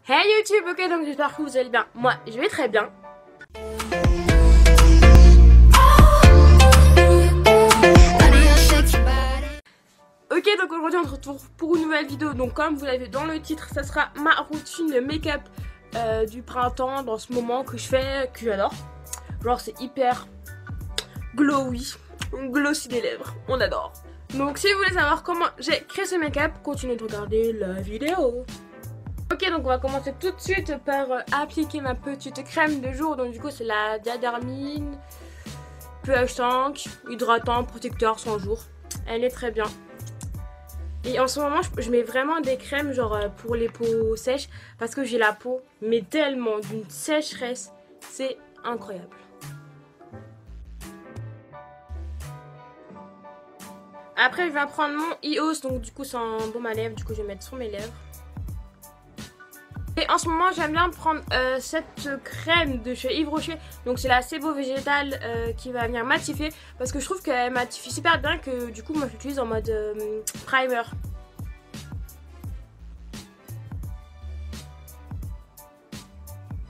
Hey YouTube, ok, donc j'espère que vous allez bien. Moi, je vais très bien. Ok, donc aujourd'hui on se retrouve pour une nouvelle vidéo. Donc comme vous l'avez dans le titre, ça sera ma routine de make-up du printemps dans ce moment que je fais, que j'adore. Genre c'est hyper glowy, glossy des lèvres, on adore. Donc si vous voulez savoir comment j'ai créé ce make-up, continuez de regarder la vidéo. Ok, donc on va commencer tout de suite par appliquer ma petite crème de jour. Donc du coup c'est la Diadermine pH 5, hydratant, protecteur 100 jours. Elle est très bien. Et en ce moment je mets vraiment des crèmes genre pour les peaux sèches, parce que j'ai la peau mais tellement d'une sécheresse, c'est incroyable. Après je vais prendre mon EOS, donc du coup c'est un baume à lèvres, du coup je vais mettre sur mes lèvres. Et en ce moment j'aime bien prendre cette crème de chez Yves Rocher. Donc c'est la Sebo végétale qui va venir matifier. Parce que je trouve qu'elle matifie super bien, que du coup moi je l'utilise en mode primer.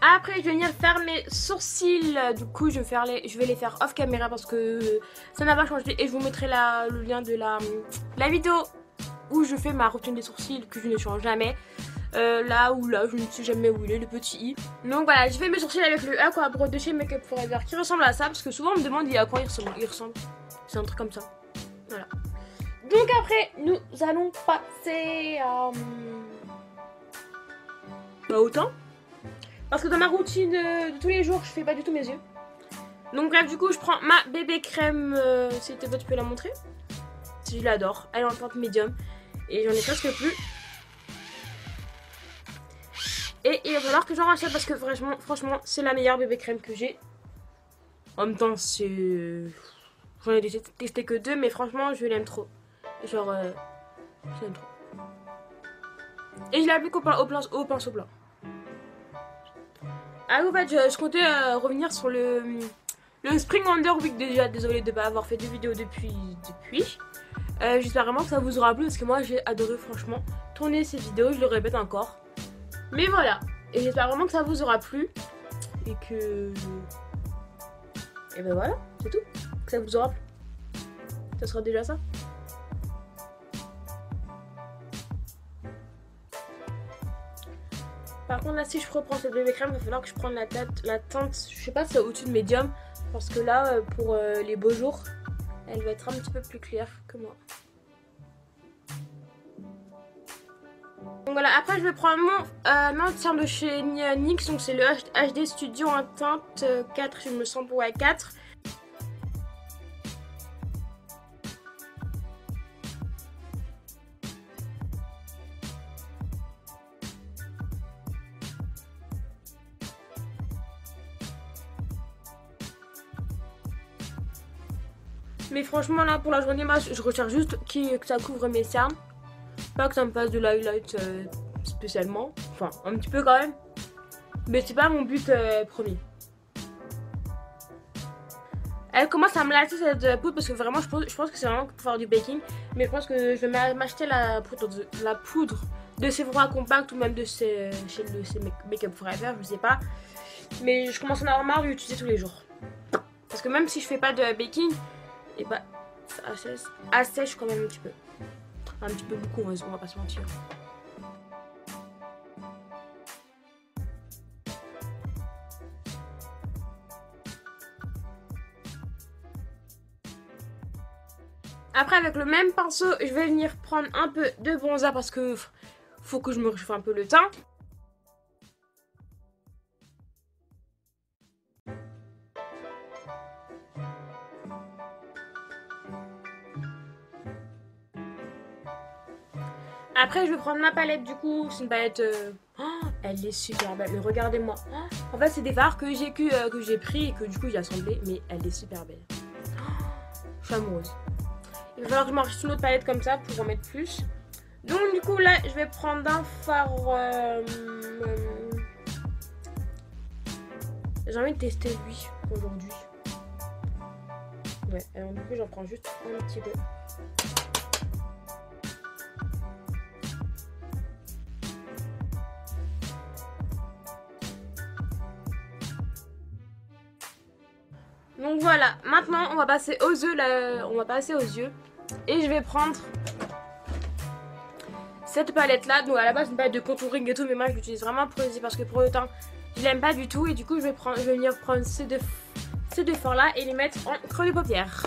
Après je vais venir faire mes sourcils. Du coup je vais les faire off caméra parce que ça n'a pas changé. Et je vous mettrai le lien de la vidéo où je fais ma routine des sourcils que je ne change jamais. Là ou là, je ne sais jamais où il est, le petit i. Donc voilà, je fais mes sourcils avec le Aqua Brow de chez Make Up Forever qui ressemble à ça, parce que souvent on me demande à quoi il ressemble. C'est un truc comme ça. Voilà. Donc après, nous allons passer au teint. Parce que dans ma routine de tous les jours, je fais pas du tout mes yeux. Donc bref, du coup, je prends ma bébé crème. Si tu peux la montrer. Je l'adore. Elle est en teinte médium. Et j'en ai presque plus. Et il va falloir que j'en rachète parce que franchement c'est la meilleure bébé crème que j'ai. En même temps c'est... J'en ai testé que 2, mais franchement je l'aime trop. Genre je l'aime trop. Et je l'applique au pinceau blanc. Ah en fait je comptais revenir sur le Spring Wonder Week déjà. Désolée de ne pas avoir fait de vidéo depuis. J'espère vraiment que ça vous aura plu parce que moi j'ai adoré franchement tourner ces vidéos, je le répète encore. Mais voilà, et j'espère vraiment que ça vous aura plu et que... Et ben voilà, c'est tout, que ça vous aura plu. Ça sera déjà ça. Par contre là, si je reprends cette bébé crème, il va falloir que je prenne la teinte, je sais pas si c'est au-dessus de médium, parce que là, pour les beaux jours, elle va être un petit peu plus claire que moi. Donc voilà, après je vais prendre mon maintien de chez NYX, donc c'est le HD Studio en teinte 4, il me semble, ouais 4. Mais franchement là pour la journée, moi je recherche juste que ça couvre mes cernes. Pas que ça me fasse de l'highlight spécialement, enfin un petit peu quand même, mais c'est pas mon but premier. Elle commence à me lasser cette poudre parce que vraiment je pense que c'est vraiment pour faire du baking, mais je pense que je vais m'acheter la poudre de Sephora Compact ou même de chez Make Up Forever, je sais pas, mais je commence à en avoir marre de l'utiliser tous les jours parce que même si je fais pas de baking, et bah ça assèche quand même un petit peu. Un petit peu beaucoup, on va pas se mentir. Après avec le même pinceau, je vais venir prendre un peu de bronzer parce que faut que je me réchauffe un peu le teint. Après je vais prendre ma palette, du coup c'est une palette elle est super belle, mais regardez-moi. En fait c'est des fards que j'ai pris et que du coup j'ai assemblé, mais elle est super belle. Je suis amoureuse. Il va falloir que je m'enregistre une autre palette comme ça pour en mettre plus. Donc du coup là je vais prendre un fard j'ai envie de tester lui aujourd'hui. Ouais, alors du coup j'en prends juste un petit peu. Donc voilà, maintenant on va passer aux yeux là, on va passer aux yeux et je vais prendre cette palette là. Donc à la base une palette de contouring et tout, mais moi je l'utilise vraiment pour les yeux parce que pour le temps je l'aime pas du tout et du coup je vais venir prendre ces deux forts là et les mettre en creux de paupières.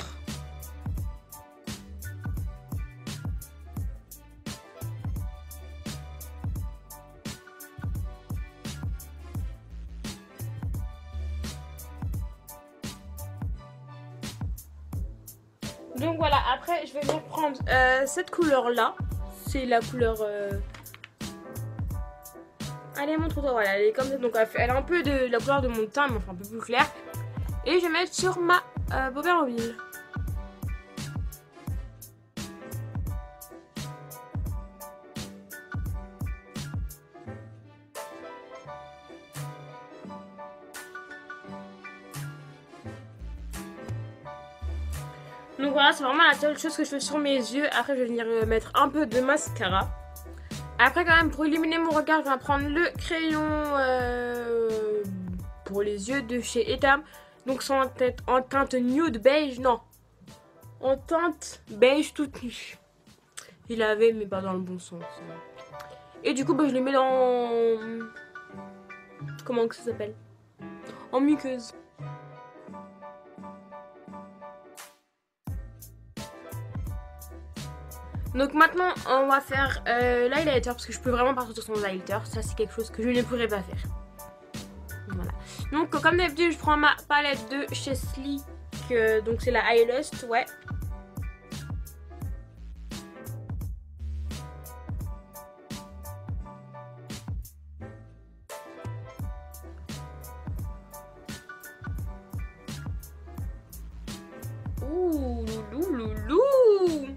Donc voilà, après je vais venir prendre cette couleur là. C'est la couleur... Allez, montre-toi, voilà, elle est comme ça. Donc elle a un peu de la couleur de mon teint, mais enfin un peu plus clair. Et je vais mettre sur ma paupière mobile. Donc voilà, c'est vraiment la seule chose que je fais sur mes yeux. Après, je vais venir mettre un peu de mascara. Après, quand même, pour illuminer mon regard, je vais prendre le crayon pour les yeux de chez Etam. Donc, c'est en teinte nude beige, non. En teinte beige toute nue. Il avait, mais pas dans le bon sens. Et du coup, bah, je le mets dans... Comment que ça s'appelle? En muqueuse. Donc maintenant on va faire l'highlighter parce que je peux vraiment partir sur son highlighter. Ça c'est quelque chose que je ne pourrais pas faire. Voilà. Donc comme d'habitude je prends ma palette de chez Sleek. Donc c'est la Eyelust, ouais. Ouh loulou loulou.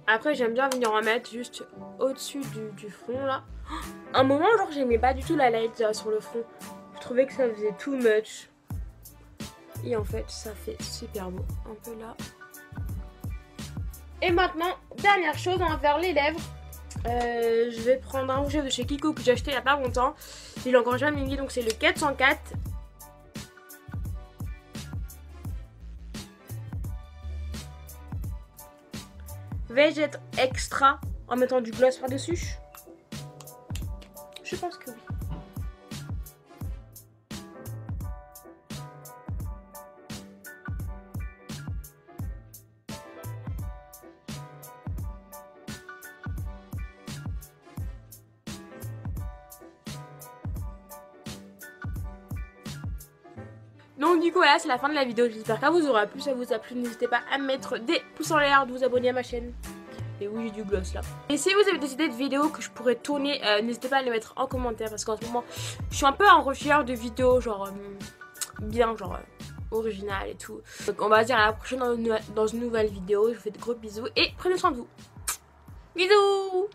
Après j'aime bien venir en mettre juste au-dessus du front là. Un moment genre j'aimais pas du tout la light sur le front. Je trouvais que ça faisait too much. Et en fait ça fait super beau. Un peu là. Et maintenant, dernière chose, on va faire les lèvres. Je vais prendre un rouge de chez Kiko que j'ai acheté il y a pas longtemps. Il est encore jamais mis, donc c'est le 404. Vais-je être extra en mettant du gloss par-dessus? Je pense que oui. Donc du coup voilà, c'est la fin de la vidéo, j'espère qu'elle vous aura plu, ça vous a plu, n'hésitez pas à mettre des pouces en l'air, de vous abonner à ma chaîne. Et oui, j'ai du gloss là. Et si vous avez des idées de vidéos que je pourrais tourner, n'hésitez pas à les mettre en commentaire parce qu'en ce moment je suis un peu en recherche de vidéos genre bien, genre originales et tout. Donc on va se dire à la prochaine dans une nouvelle vidéo, je vous fais de gros bisous et prenez soin de vous. Bisous.